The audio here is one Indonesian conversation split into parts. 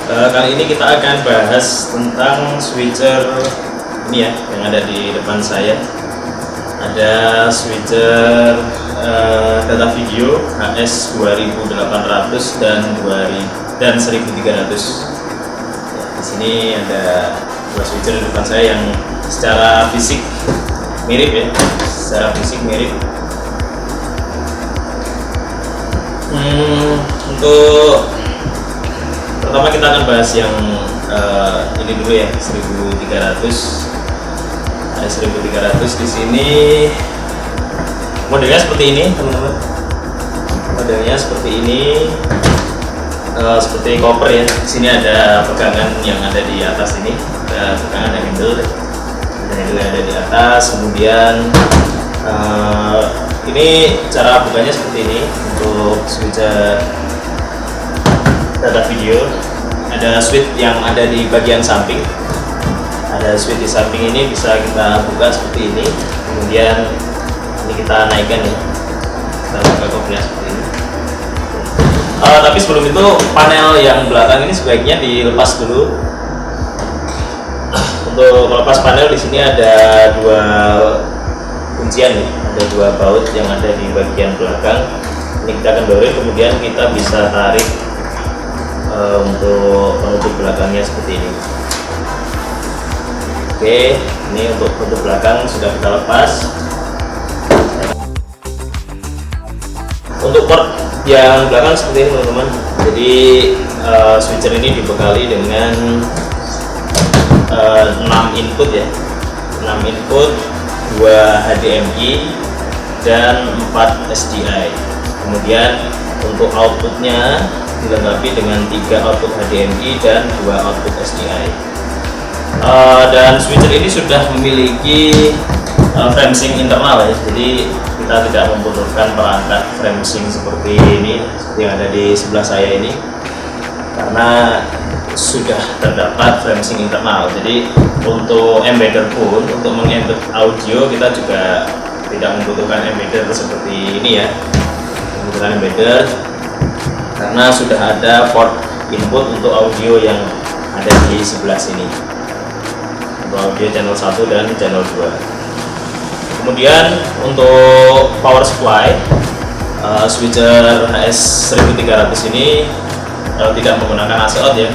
Kali ini kita akan bahas tentang switcher ini ya, yang ada di depan saya. Ada switcher data video HS 2800 dan 1300. Ya, di sini ada dua switcher di depan saya yang secara fisik mirip ya, Untuk pertama kita akan bahas yang ini dulu ya, 1300. Ada 1300 di sini. Modelnya seperti ini, teman-teman. Modelnya seperti ini, seperti koper ya. Di sini ada pegangan yang ada di atas ini, ada pegangan dan handle. Handle ada di atas. Kemudian ini cara bukanya seperti ini untuk switcher data video. Ada switch yang ada di bagian samping. Ada switch di samping ini bisa kita buka seperti ini. Kemudian ini kita naikkan ya. Kita buka kopernya seperti ini. Tapi sebelum itu panel yang belakang ini sebaiknya dilepas dulu. Untuk melepas panel di sini ada dua kuncian ya. Ada dua baut yang ada di bagian belakang. Ini kita akan dorong, kemudian kita bisa tarik untuk penutup belakangnya seperti ini. Oke, ini untuk penutup belakang sudah kita lepas. Untuk port yang belakang seperti ini teman-teman. Jadi switcher ini dibekali dengan 6 input ya, 6 input, 2 HDMI dan 4 SDI. Kemudian untuk outputnya dilengkapi dengan 3 output HDMI dan 2 output SDI. Dan switcher ini sudah memiliki FrameSync internal ya, jadi kita tidak membutuhkan perangkat FrameSync seperti ini, seperti yang ada di sebelah saya ini, karena sudah terdapat FrameSync internal. Jadi untuk embedder pun, untuk mengembed audio kita juga tidak membutuhkan embedder seperti ini ya, membutuhkan embedder karena sudah ada port input untuk audio yang ada di sebelah sini, untuk audio channel 1 dan channel 2. Kemudian untuk power supply, switcher HS 1300 ini tidak menggunakan AC out ya,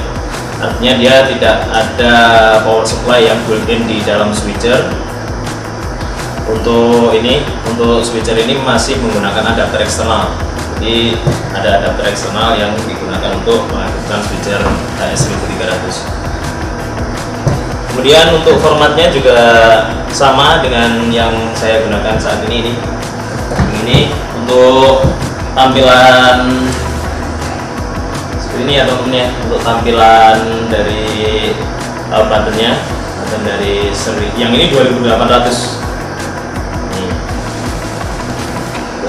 artinya dia tidak ada power supply yang built-in di dalam switcher. Untuk switcher ini masih menggunakan adapter eksternal. Jadi ada adapter eksternal yang digunakan untuk mengaktifkan switcher HS 1300. Kemudian untuk formatnya juga sama dengan yang saya gunakan saat ini. Ini untuk tampilan seperti ini ya teman-teman ya. Untuk tampilan dari buttonnya, button dari seri yang ini 2800.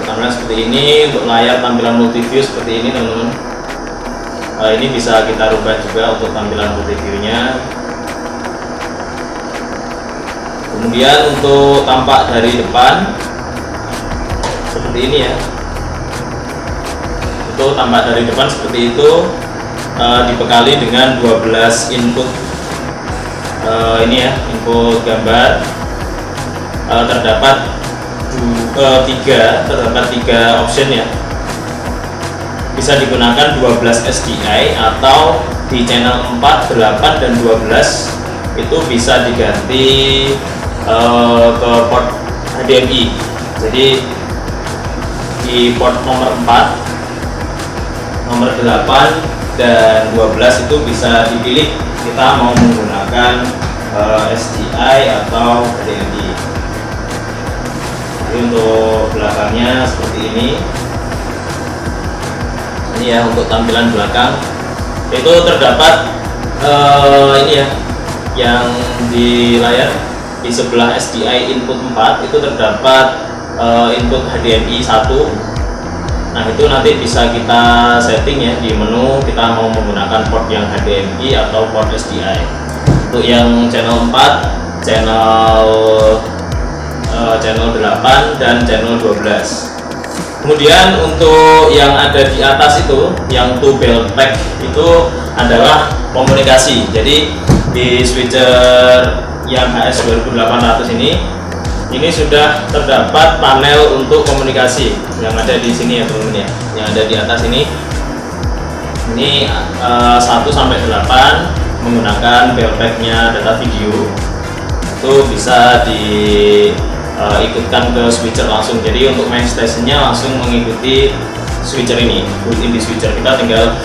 Karena seperti ini, untuk layar tampilan multiview seperti ini teman-teman. Ini bisa kita rubah juga untuk tampilan multiview-nya. Kemudian untuk tampak dari depan seperti ini ya. Untuk tampak dari depan seperti itu, dibekali dengan 12 input. Ini ya, input gambar. Terdapat tiga option ya, bisa digunakan 12 SDI atau di channel 4, 8 dan 12 itu bisa diganti ke port HDMI. Jadi di port nomor 4, nomor 8 dan 12 itu bisa dipilih kita mau menggunakan SDI atau HDMI. Untuk belakangnya seperti ini ya. Untuk tampilan belakang itu terdapat ini ya, yang di layar di sebelah SDI input 4 itu terdapat input HDMI 1. Nah itu nanti bisa kita setting ya di menu, kita mau menggunakan port yang HDMI atau port SDI. Untuk yang channel 4, channel 8 dan channel 12. Kemudian untuk yang ada di atas itu, yang 2 belt pack itu adalah komunikasi. Jadi di switcher yang HS 2800 ini sudah terdapat panel untuk komunikasi yang ada di sini ya teman-teman ya, yang ada di atas ini 1 sampai 8 menggunakan belpacknya data video, itu bisa diikutkan ke switcher langsung. Jadi untuk main stationnya langsung mengikuti switcher ini, built-in di switcher. Kita tinggal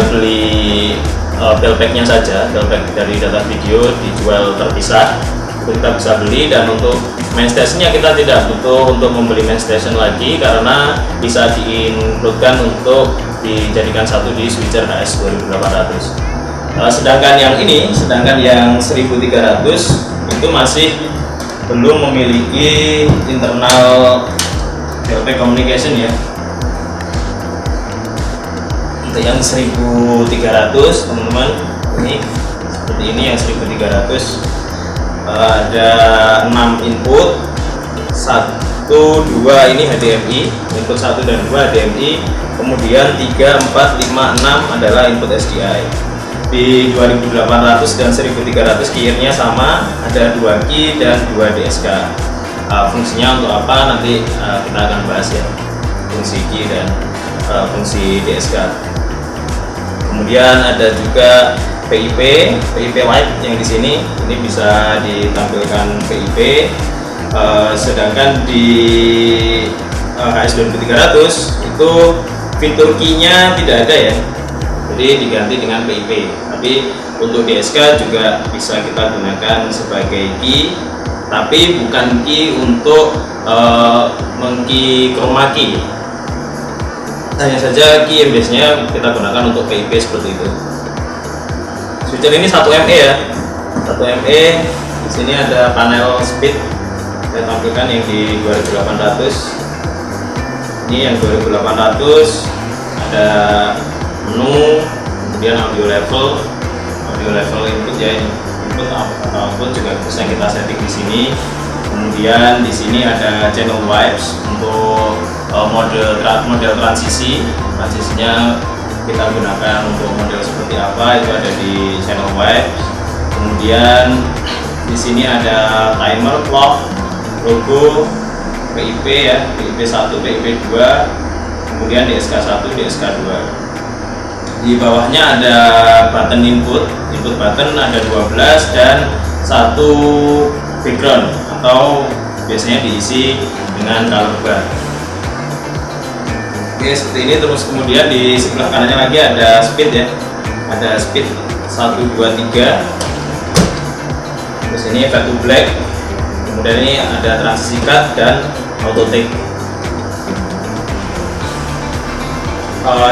beli belpacknya saja, belpack dari data video dijual terpisah, kita bisa beli. Dan untuk main stationnya kita tidak butuh untuk membeli main station lagi karena bisa diinkludkan untuk dijadikan satu di switcher HS 2800. Sedangkan yang 1300 itu masih belum memiliki internal belpack communication ya. Untuk yang 1300 teman-teman, ini seperti ini yang 1300. Ada 6 input, 1, 2 ini HDMI, input 1 dan 2 HDMI, kemudian 3, 4, 5, 6 adalah input SDI. Di 2800 dan 1300 keynya sama, ada 2 key dan 2 DSK. Fungsinya untuk apa nanti kita akan bahas ya, fungsi key dan fungsi DSK. Kemudian ada juga PIP Lite yang di sini, ini bisa ditampilkan PIP. Sedangkan di HS 2300 itu fitur key-nya tidak ada ya, jadi diganti dengan PIP. Tapi untuk DSK juga bisa kita gunakan sebagai key, tapi bukan key untuk meng-key chroma key. Hanya saja key yang biasanya kita gunakan untuk PIP seperti itu. Switcher ini 1 ME ya, 1 ME. Di sini ada panel speed, saya tampilkan yang di 2800. Ini yang 2800 ada menu, kemudian audio level input ya, ini input atau output juga bisa kita setting di sini. Kemudian di sini ada channel wipes untuk model transisinya kita gunakan untuk model seperti apa, itu ada di channel wipes. Kemudian di sini ada timer, clock, logo, PIP ya, PIP 1, PIP 2, kemudian DSK 1, DSK 2. Di bawahnya ada button input button ada 12 dan 1 background atau biasanya diisi dengan color bar. Oke, seperti ini. Terus kemudian di sebelah kanannya lagi ada speed ya, ada speed 1, 2, 3. Terus ini fade to black, kemudian ini ada transisi cut dan auto take.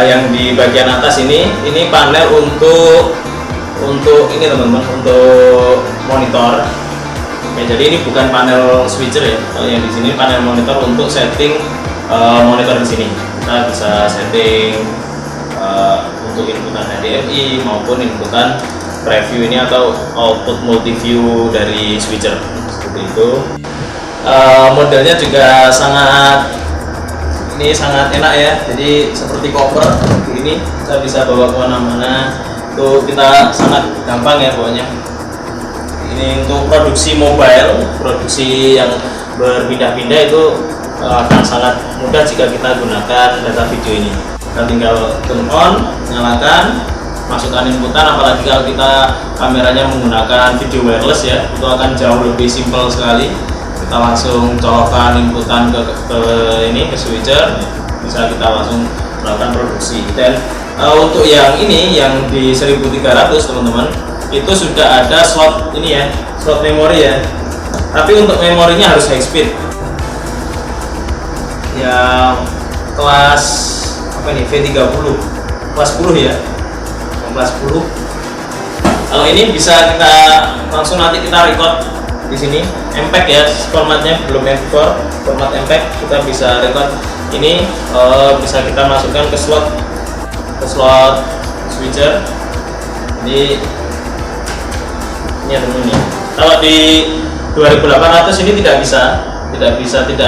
Yang di bagian atas ini panel untuk ini teman-teman, untuk monitor ya. Jadi ini bukan panel switcher ya, kalau yang di sini panel monitor untuk setting monitor di sini. Kita bisa setting untuk inputan HDMI maupun inputan preview ini atau output multiview dari switcher seperti itu. Modelnya juga sangat enak ya, jadi seperti koper ini, kita bisa bawa kemana-mana, itu kita sangat gampang ya bawanya. Ini untuk produksi mobile, produksi yang berpindah-pindah itu akan sangat mudah jika kita gunakan data video ini. Kita tinggal turn on, nyalakan, masukkan inputan. Apalagi kalau kita kameranya menggunakan video wireless ya, itu akan jauh lebih simpel sekali. Kita langsung colokkan inputan ke switcher, bisa kita langsung melakukan produksi. Dan untuk yang ini, yang di 1300 teman-teman, itu sudah ada slot ini ya, slot memori ya. Tapi untuk memorinya harus high speed ya, kelas apa nih, V30 kelas 10 ya, kelas 10. Kalau ini bisa kita langsung nanti kita record di sini. MPEG ya formatnya, belum MP4, format MPEG. Kita bisa record ini, bisa kita masukkan ke slot switcher. Jadi ini ada ini. Kalau di 2800 ini tidak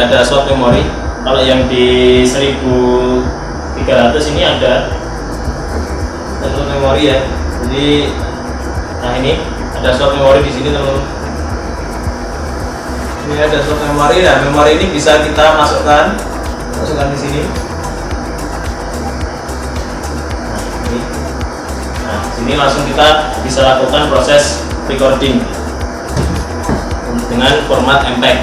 ada slot memori. Kalau yang di 1300 ini ada. slot memori ya. Jadi nah ini ada slot memori di sini teman-teman. Ini ada slot memori ya. Memori ini bisa kita masukkan di sini. Nah, sini langsung kita bisa lakukan proses recording dengan format MPEG.